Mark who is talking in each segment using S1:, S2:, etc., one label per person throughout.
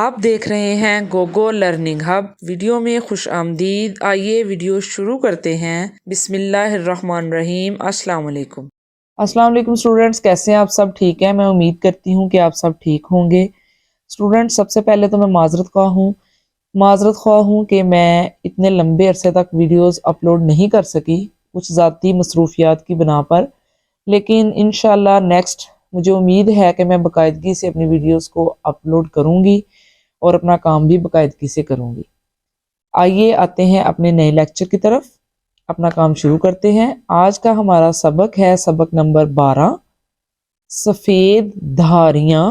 S1: آپ دیکھ رہے ہیں گوگو لرننگ ہب۔ ویڈیو میں خوش آمدید۔ آئیے ویڈیو شروع کرتے ہیں۔ بسم اللہ الرحمن الرحیم۔ السلام علیکم۔
S2: السلام علیکم اسٹوڈنٹس، کیسے ہیں آپ؟ سب ٹھیک ہے؟ میں امید کرتی ہوں کہ آپ سب ٹھیک ہوں گے۔ اسٹوڈنٹس، سب سے پہلے تو میں معذرت خواہ ہوں کہ میں اتنے لمبے عرصے تک ویڈیوز اپلوڈ نہیں کر سکی، کچھ ذاتی مصروفیات کی بنا پر، لیکن انشاءاللہ نیکسٹ مجھے امید ہے کہ میں باقاعدگی سے اپنی ویڈیوز کو اپلوڈ کروں گی اور اپنا کام بھی باقاعدگی سے کروں گی۔ آئیے آتے ہیں اپنے نئے لیکچر کی طرف، اپنا کام شروع کرتے ہیں۔ آج کا ہمارا سبق ہے سبق نمبر 12، سفید دھاریاں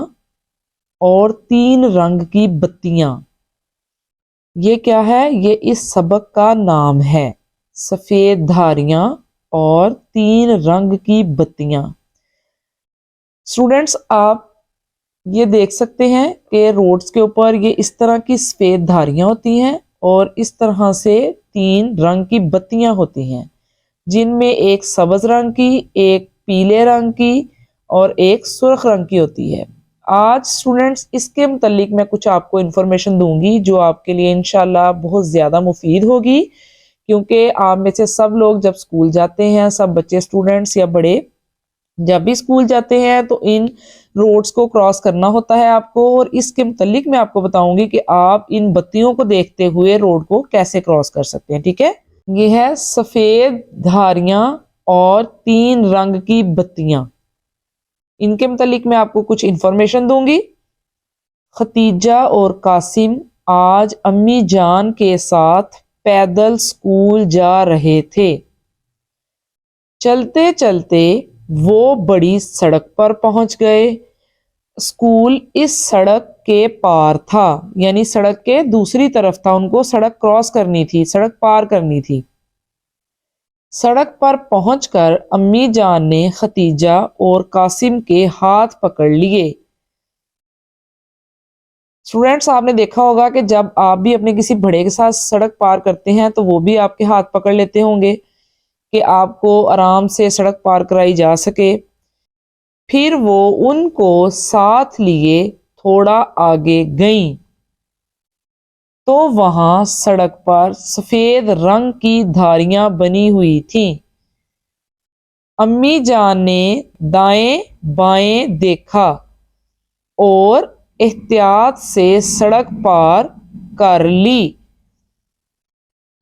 S2: اور 3 رنگ کی بتیاں۔ یہ کیا ہے؟ یہ اس سبق کا نام ہے، سفید دھاریاں اور 3 رنگ کی بتیاں۔ اسٹوڈنٹس، آپ یہ دیکھ سکتے ہیں کہ روڈز کے اوپر یہ اس طرح کی سفید دھاریاں ہوتی ہیں اور اس طرح سے 3 رنگ کی بتیاں ہوتی ہیں، جن میں ایک سبز رنگ کی، ایک پیلے رنگ کی اور ایک سرخ رنگ کی ہوتی ہے۔ آج اسٹوڈنٹس اس کے متعلق میں کچھ آپ کو انفارمیشن دوں گی جو آپ کے لیے انشاءاللہ بہت زیادہ مفید ہوگی، کیونکہ آپ میں سے سب لوگ جب اسکول جاتے ہیں، سب بچے اسٹوڈنٹس یا بڑے جب بھی اسکول جاتے ہیں تو ان روڈز کو کراس کرنا ہوتا ہے آپ کو، اور اس کے متعلق میں آپ کو بتاؤں گی کہ آپ ان بتیوں کو دیکھتے ہوئے روڈ کو کیسے کراس کر سکتے ہیں، ٹھیک ہے؟ یہ ہے سفید دھاریاں اور 3 رنگ کی بتیاں۔ ان کے متعلق میں آپ کو کچھ انفارمیشن دوں گی۔ ختیجہ اور قاسم آج امی جان کے ساتھ پیدل اسکول جا رہے تھے۔ چلتے چلتے وہ بڑی سڑک پر پہنچ گئے۔ اسکول اس سڑک کے پار تھا، یعنی سڑک کے دوسری طرف تھا، ان کو سڑک کراس کرنی تھی، سڑک پار کرنی تھی۔ سڑک پر پہنچ کر امی جان نے ختیجہ اور قاسم کے ہاتھ پکڑ لیے۔ اسٹوڈنٹس، آپ نے دیکھا ہوگا کہ جب آپ بھی اپنے کسی بڑے کے ساتھ سڑک پار کرتے ہیں تو وہ بھی آپ کے ہاتھ پکڑ لیتے ہوں گے کہ آپ کو آرام سے سڑک پار کرائی جا سکے۔ پھر وہ ان کو ساتھ لیے تھوڑا آگے گئیں تو وہاں سڑک پر سفید رنگ کی دھاریاں بنی ہوئی تھیں۔ امی جان نے دائیں بائیں دیکھا اور احتیاط سے سڑک پار کر لی۔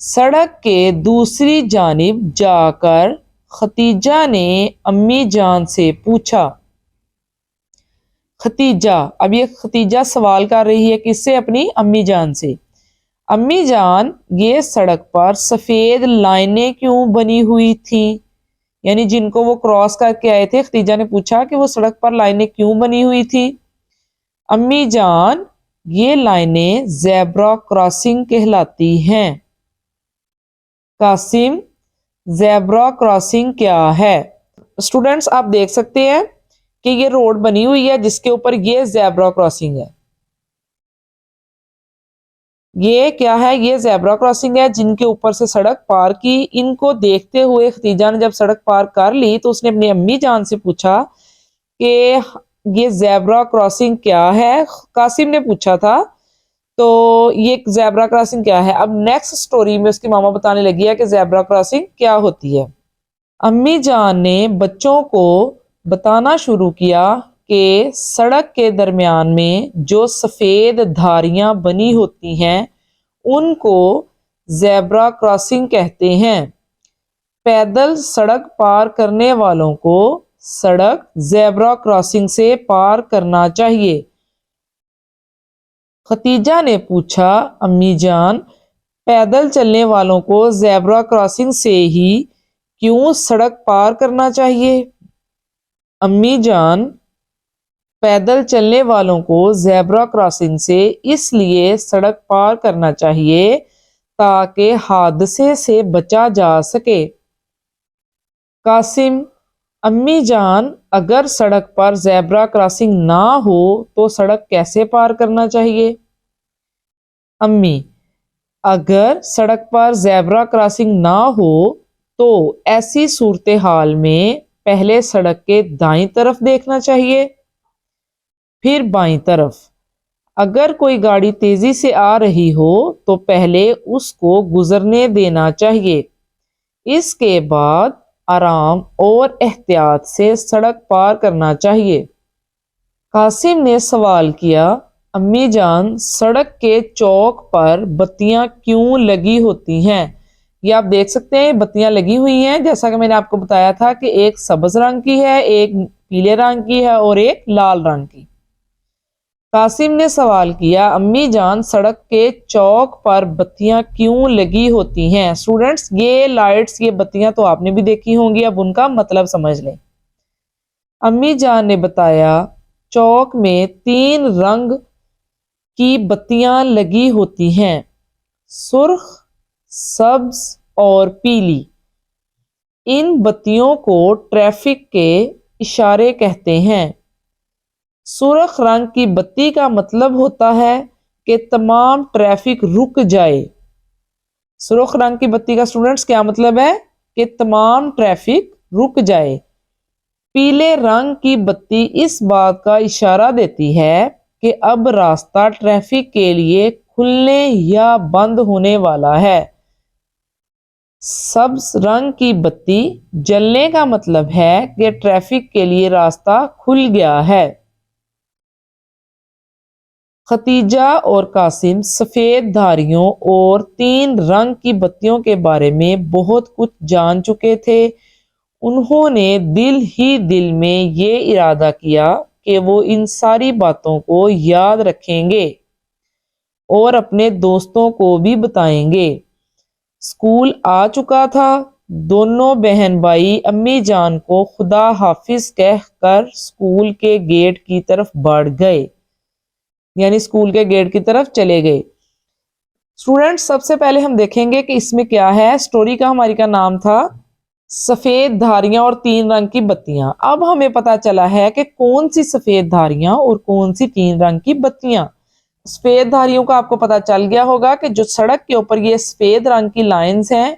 S2: سڑک کے دوسری جانب جا کر ختیجہ نے امی جان سے پوچھا۔ اب یہ ختیجہ سوال کر رہی ہے کس سے؟ اپنی امی جان سے۔ امی جان، یہ سڑک پر سفید لائنیں کیوں بنی ہوئی تھیں؟ یعنی جن کو وہ کراس کر کے آئے تھے، ختیجہ نے پوچھا کہ وہ سڑک پر لائنیں کیوں بنی ہوئی تھی؟ امی جان، یہ لائنیں زیبرا کراسنگ کہلاتی ہیں۔ قاسم، زیبرا کراسنگ کیا ہے؟ اسٹوڈنٹس، آپ دیکھ سکتے ہیں کہ یہ روڈ بنی ہوئی ہے جس کے اوپر یہ زیبرا کراسنگ ہے۔ یہ کیا ہے؟ یہ زیبرا کراسنگ ہے جن کے اوپر سے سڑک پار کی۔ ان کو دیکھتے ہوئے ختیجہ نے جب سڑک پار کر لی تو اس نے اپنی امی جان سے پوچھا کہ یہ زیبرا کراسنگ کیا ہے؟ قاسم نے پوچھا تھا تو یہ زیبرا کراسنگ کیا ہے؟ اب نیکسٹ سٹوری میں اس کی ماما بتانے لگی ہے کہ زیبرا کراسنگ کیا ہوتی ہے۔ امی جان نے بچوں کو بتانا شروع کیا کہ سڑک کے درمیان میں جو سفید دھاریاں بنی ہوتی ہیں ان کو زیبرا کراسنگ کہتے ہیں۔ پیدل سڑک پار کرنے والوں کو سڑک زیبرا کراسنگ سے پار کرنا چاہیے۔ ختیجہ نے پوچھا، امی جان، پیدل چلنے والوں کو زیبرا کراسنگ سے ہی کیوں سڑک پار کرنا چاہیے؟ امی جان، پیدل چلنے والوں کو زیبرا کراسنگ سے اس لیے سڑک پار کرنا چاہیے تاکہ حادثے سے بچا جا سکے۔ قاسم، امی جان، اگر سڑک پر زیبرا کراسنگ نہ ہو تو سڑک کیسے پار کرنا چاہیے؟ امی، اگر سڑک پر زیبرا کراسنگ نہ ہو تو ایسی صورتحال میں پہلے سڑک کے دائیں طرف دیکھنا چاہیے، پھر بائیں طرف۔ अगर कोई गाड़ी तेजी से आ रही हो तो पहले उसको गुजरने देना चाहिए, इसके बाद आराम और एहतियात से सड़क पार करना चाहिए। कासिम ने सवाल किया, अम्मी जान सड़क के चौक पर बत्तियां क्यों लगी होती हैं? ये आप देख सकते हैं बत्तियां लगी हुई हैं, जैसा कि मैंने आपको बताया था कि एक सब्ज रंग की है, एक पीले रंग की है और एक लाल रंग की। कासिम ने सवाल किया, अम्मी जान सड़क के चौक पर बत्तियां क्यों लगी होती हैं? स्टूडेंट्स ये लाइट्स, ये बत्तियां तो आपने भी देखी होंगी, अब उनका मतलब समझ लें। अम्मी जान ने बताया, चौक में 3 रंग की बत्तियां लगी होती हैं, सुर्ख, सब्ज और पीली। इन बत्तियों को ट्रैफिक के इशारे कहते हैं। सुर्ख रंग की बत्ती का मतलब होता है कि तमाम ट्रैफिक रुक जाए। सुर्ख रंग की बत्ती का स्टूडेंट्स क्या मतलब है? कि तमाम ट्रैफिक रुक जाए। पीले रंग की बत्ती इस बात का इशारा देती है कि अब रास्ता ट्रैफिक के लिए खुलने या बंद होने वाला है। सब्ज रंग की बत्ती जलने का मतलब है कि ट्रैफिक के लिए रास्ता खुल गया है। खतीजा और कासिम सफेद धारियों और 3 रंग की बत्तियों के बारे में बहुत कुछ जान चुके थे। उन्होंने दिल ही दिल में ये इरादा किया कि वो इन सारी बातों को याद रखेंगे और अपने दोस्तों को भी बताएंगे। स्कूल आ चुका था। दोनों बहन भाई अम्मी जान को खुदा हाफिज कहकर स्कूल के गेट की तरफ बढ़ गए, यानी स्कूल के गेट की तरफ चले गए। स्टूडेंट्स सबसे पहले हम देखेंगे कि इसमें क्या है। स्टोरी का हमारी का नाम था सफेद धारियां और 3 रंग की बत्तियां। अब हमें पता चला है कि कौन सी सफेद धारियां और कौन सी 3 रंग की बत्तियां। सफेद धारियों का आपको पता चल गया होगा कि जो सड़क के ऊपर ये सफेद रंग की लाइंस हैं,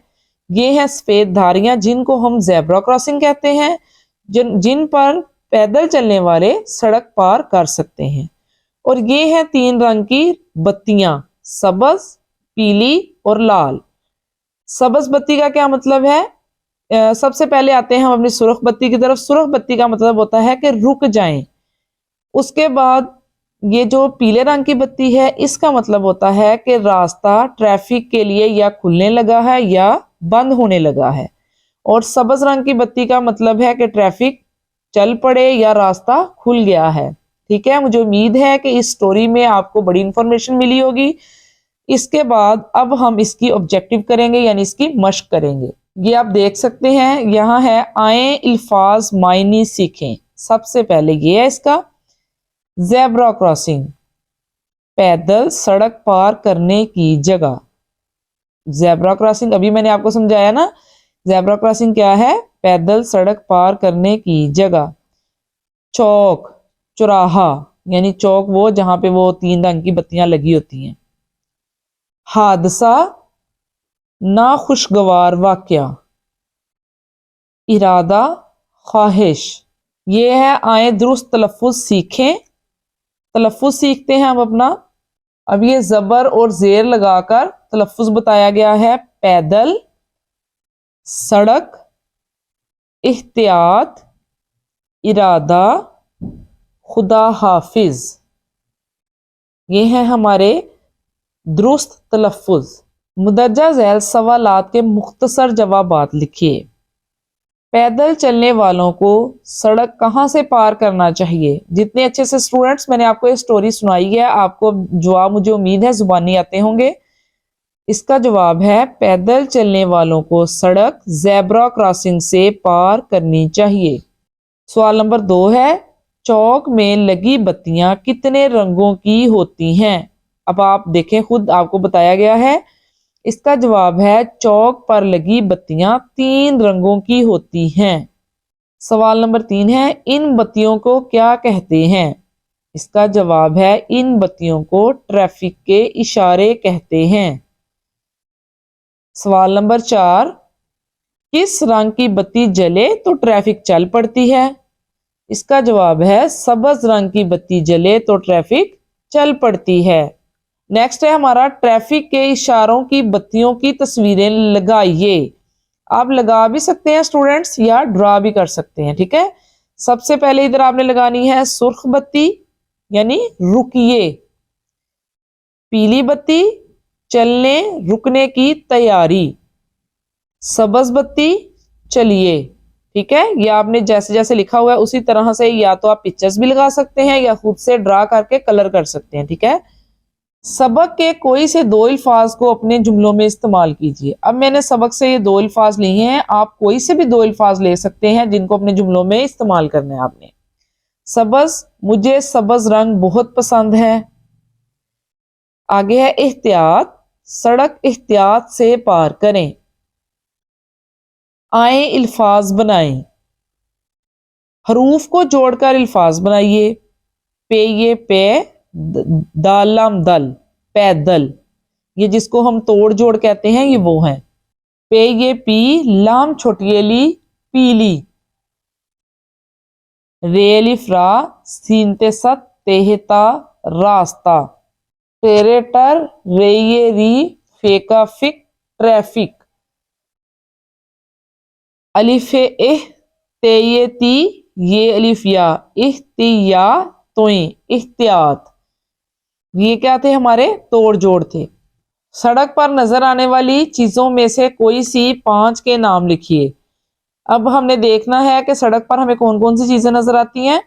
S2: ये हैं सफेद धारियां जिनको हम ज़ेब्रा क्रॉसिंग कहते हैं, जिन पर पैदल चलने वाले सड़क पार कर सकते हैं। और ये हैं 3 रंग की बत्तियां, सबज, पीली और लाल। सबज बत्ती का क्या मतलब है? सबसे पहले आते हैं हम अपनी सुर्ख बत्ती की तरफ। सुर्ख बत्ती का मतलब होता है कि रुक जाएं। उसके बाद ये जो पीले रंग की बत्ती है, इसका मतलब होता है कि रास्ता ट्रैफिक के लिए या खुलने लगा है या बंद होने लगा है। और सब्ज रंग की बत्ती का मतलब है कि ट्रैफिक चल पड़े या रास्ता खुल गया है। ठीक है, मुझे उम्मीद है कि इस स्टोरी में आपको बड़ी इंफॉर्मेशन मिली होगी। इसके बाद अब हम इसकी ऑब्जेक्टिव करेंगे, यानी इसकी मशक करेंगे। ये आप देख सकते हैं, यहाँ है आए अल्फाज मायने सीखें। सबसे पहले ये है इसका ज़ेब्रा क्रॉसिंग, पैदल सड़क पार करने की जगह। ज़ेब्रा क्रॉसिंग अभी मैंने आपको समझाया ना, ज़ेब्रा क्रॉसिंग क्या है? पैदल सड़क पार करने की जगह। चौक, चौराहा, यानी चौक वो जहां पे वो 3 रंग की बत्तियां लगी होती हैं। हादसा, नाखुशगवार वाकया। इरादा, ख्वाहिश। ये है आए दुरुस्त तलफ़ुज़ सीखें। तलफ़ुज़ सीखते हैं हम अपना। अब ये ज़बर और ज़ेर लगाकर तलफ़ुज़ बताया गया है। पैदल, सड़क, एहतियात, इरादा, खुदा हाफिज। ये हैं हमारे दुरुस्त तलफ़ुज़। मुदर्जा झैल सवालात के मुख्तसर जवाबात लिखिए। पैदल चलने वालों को सड़क कहाँ से पार करना चाहिए? जितने अच्छे से स्टूडेंट्स मैंने आपको ये स्टोरी सुनाई है, आपको जवाब मुझे उम्मीद है जुबानी आते होंगे। इसका जवाब है पैदल चलने वालों को सड़क ज़ेब्रा क्रॉसिंग से पार करनी चाहिए। सवाल नंबर 2 है, चौक में लगी बत्तियां कितने रंगों की होती हैं? अब आप देखें, खुद आपको बताया गया है। इसका जवाब है चौक पर लगी बत्तियां 3 रंगों की होती हैं। सवाल नंबर 3 है, इन बत्तियों को क्या कहते हैं? इसका जवाब है इन बत्तियों को ट्रैफिक के इशारे कहते हैं। सवाल नंबर 4, किस रंग की बत्ती जले तो ट्रैफिक चल पड़ती है? इसका जवाब है सब्ज रंग की बत्ती जले तो ट्रैफिक चल पड़ती है। नेक्स्ट है हमारा ट्रैफिक के इशारों की बत्तियों की तस्वीरें लगाइए। आप लगा भी सकते हैं स्टूडेंट्स या ड्रा भी कर सकते हैं, ठीक है। सबसे पहले इधर आपने लगानी है सुर्ख बत्ती यानी रुकिए, पीली बत्ती चलने रुकने की तैयारी, सब्ज बत्ती चलिए, ठीक है। ये आपने जैसे जैसे लिखा हुआ है उसी तरह से या तो आप पिक्चर्स भी लगा सकते हैं या खुद से ड्रा करके कलर कर सकते हैं, ठीक है। सबक के कोई से दो अल्फाज को अपने जुमलों में इस्तेमाल कीजिए। अब मैंने सबक से ये दो अल्फाज लिए हैं, आप कोई से भी दो अल्फाज ले सकते हैं जिनको अपने जुमलों में इस्तेमाल करना है आपने। सबज, मुझे सब्ज रंग बहुत पसंद है। आगे है एहतियात, सड़क एहतियात से पार करें। आए अल्फाज बनाएं, हरूफ को जोड़कर अल्फाज बनाइए। पे ये पे, दालम दल, पैदल, ये जिसको हम तोड़ जोड़ कहते हैं ये वो है। पे ये पी, लाम छोटी पीली, रेली फ्रा, सीनते सत, तेहता रास्ता, टेरेटर, रेये री, फेका फिक, ट्रैफिक, अलिफे एह, तेये ती, ये अलिफ या, इहतिया तोई, इहतियात। ये क्या थे हमारे तोड़ जोड़ थे। सड़क पर नजर आने वाली चीजों में से कोई सी 5 के नाम लिखिए। अब हमने देखना है कि सड़क पर हमें कौन कौन सी चीजें नजर आती हैं।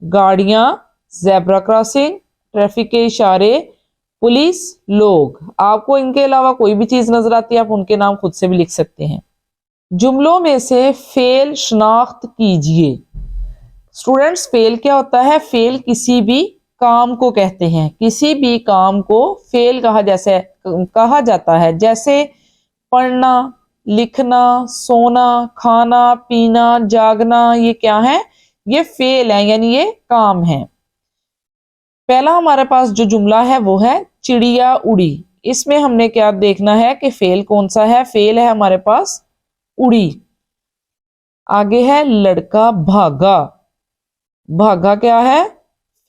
S2: गाड़ियां, जेब्रा क्रॉसिंग, ट्रैफिक के इशारे, पुलिस, लोग। आपको इनके अलावा कोई भी चीज नजर आती है आप उनके नाम खुद से भी लिख सकते हैं। जुमलों में से फेल शनाख्त कीजिए। स्टूडेंट्स फेल क्या होता है? फेल किसी भी काम को कहते हैं, किसी भी काम को फेल कहा जाता है। जैसे पढ़ना, लिखना, सोना, खाना, पीना, जागना, ये क्या है? ये फेल है यानी ये काम है। पहला हमारे पास जो जुमला है वो है चिड़िया उड़ी। इसमें हमने क्या देखना है कि फेल कौन सा है? फेल है हमारे पास उड़ी। आगे है लड़का भागा। भागा क्या है?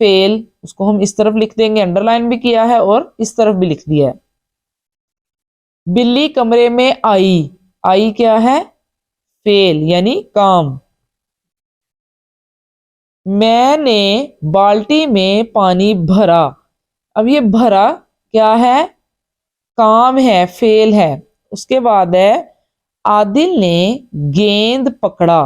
S2: फेल। उसको हम इस तरफ लिख देंगे, अंडरलाइन भी किया है और इस तरफ भी लिख दिया है। बिल्ली कमरे में आई। आई क्या है? फेल यानी काम। मैंने बाल्टी में पानी भरा। अब ये भरा क्या है? काम है, फेल है। उसके बाद है आदिल ने गेंद पकड़ा।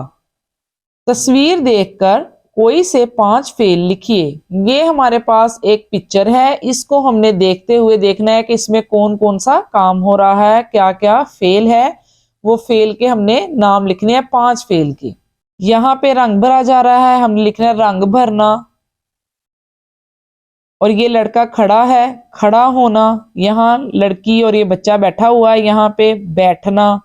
S2: तस्वीर देखकर कोई से 5 फेल लिखिए। ये हमारे पास एक पिक्चर है, इसको हमने देखते हुए देखना है कि इसमें कौन कौन सा काम हो रहा है, क्या क्या फेल है। वो फेल के हमने नाम लिखने हैं, 5 फेल के। यहाँ पे रंग भरा जा रहा है, हमने लिखना है रंग भरना। और ये लड़का खड़ा है, खड़ा होना। यहाँ लड़की और ये बच्चा बैठा हुआ है, यहाँ पे बैठना।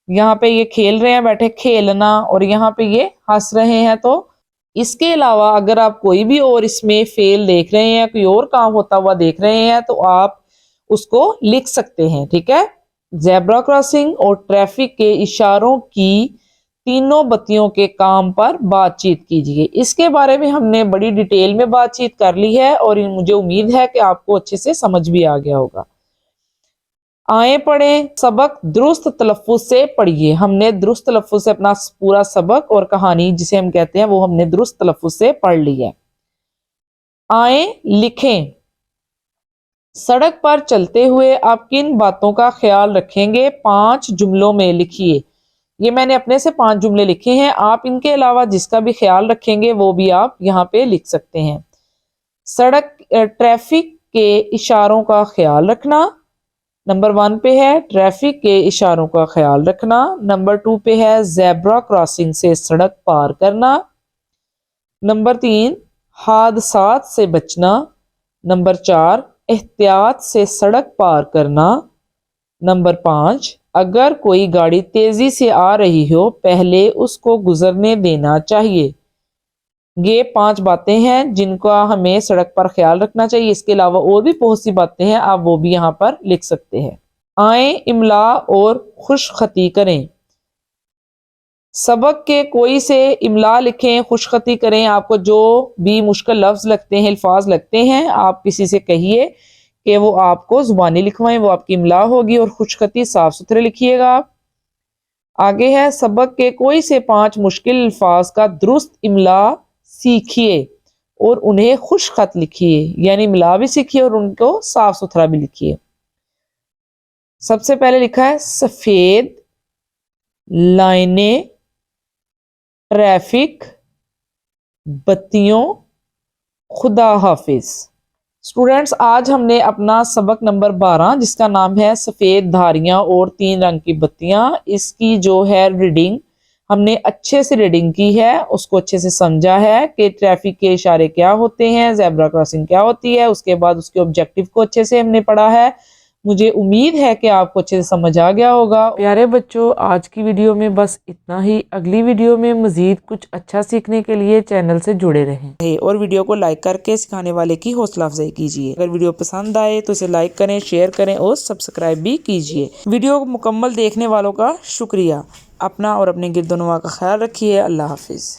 S2: यहाँ पे ये खेल रहे हैं बैठे, खेलना। और यहाँ पे ये हंस रहे हैं। तो इसके अलावा अगर आप कोई भी और इसमें फेल देख रहे हैं, कोई और काम होता हुआ देख रहे हैं तो आप उसको लिख सकते हैं, ठीक है। जेब्रा क्रॉसिंग और ट्रैफिक के इशारों की तीनों बत्तियों के काम पर बातचीत कीजिए। इसके बारे में हमने बड़ी डिटेल में बातचीत कर ली है और मुझे उम्मीद है कि आपको अच्छे से समझ भी आ गया होगा। आए पढ़ें, सबक दुरुस्त तलफ्फुज से पढ़िए। हमने दुरुस्त तलफ्फुज से अपना पूरा सबक और कहानी जिसे हम कहते हैं वो हमने दुरुस्त तलफ्फुज से पढ़ ली है। आए लिखें। सड़क पर चलते हुए आप किन बातों का ख्याल रखेंगे? 5 जुमलों में लिखिए। ये मैंने अपने से 5 जुमले लिखे हैं, आप इनके अलावा जिसका भी ख्याल रखेंगे वो भी आप यहाँ पे लिख सकते हैं। ट्रैफिक के इशारों का ख्याल रखना। नंबर 1 पे है ट्रैफिक के इशारों का ख्याल रखना। नंबर 2 पे है जेब्रा क्रॉसिंग से सड़क पार करना। नंबर 3 हादसात से बचना। नंबर 4 एहतियात से सड़क पार करना। नंबर 5 अगर कोई गाड़ी तेजी से आ रही हो पहले उसको गुजरने देना चाहिए। ये 5 बातें हैं जिनका हमें सड़क पर ख्याल रखना चाहिए। इसके अलावा और भी बहुत सी बातें हैं, आप वो भी यहाँ पर लिख सकते हैं। आए इमला और खुशखती करें। सबक के कोई से इमला लिखें, खुशखती करें। आपको जो भी मुश्किल लफ्ज लगते हैं, अल्फाज लगते हैं, आप किसी से कहिए कि वो आपको जुबानी लिखवाएं, वो आपकी इमला होगी। और खुशखती साफ सुथरे लिखिएगा। आगे है, सबक के कोई से 5 मुश्किल अल्फाज का दुरुस्त इमला सीखिए और उन्हें खुश खत लिखिए, यानी इमला भी सीखिए और उनको साफ सुथरा भी लिखिए। सबसे पहले लिखा है सफेद, लाइनें, ट्रैफिक, बत्तियों, खुदा हाफिज। स्टूडेंट्स, आज हमने अपना सबक नंबर 12 जिसका नाम है सफ़ेद धारियां और 3 रंग की बत्तियां, इसकी जो है रीडिंग हमने अच्छे से रीडिंग की है, उसको अच्छे से समझा है कि ट्रैफिक के इशारे क्या होते हैं, ज़ेब्रा क्रॉसिंग क्या होती है, उसके बाद उसके ऑब्जेक्टिव को अच्छे से हमने पढ़ा है। मुझे उम्मीद है कि आपको अच्छे से समझ आ गया होगा।
S1: प्यारे बच्चों, आज की वीडियो में बस इतना ही। अगली वीडियो में मज़ीद कुछ अच्छा सीखने के लिए चैनल से जुड़े रहें और वीडियो को लाइक करके सिखाने वाले की हौसला अफजाई कीजिए। अगर वीडियो पसंद आए तो इसे लाइक करें, शेयर करें और सब्सक्राइब भी कीजिए। वीडियो मुकम्मल देखने वालों का शुक्रिया। अपना और अपने गिरदोनवा का ख्याल रखिए। अल्लाह हाफिज़।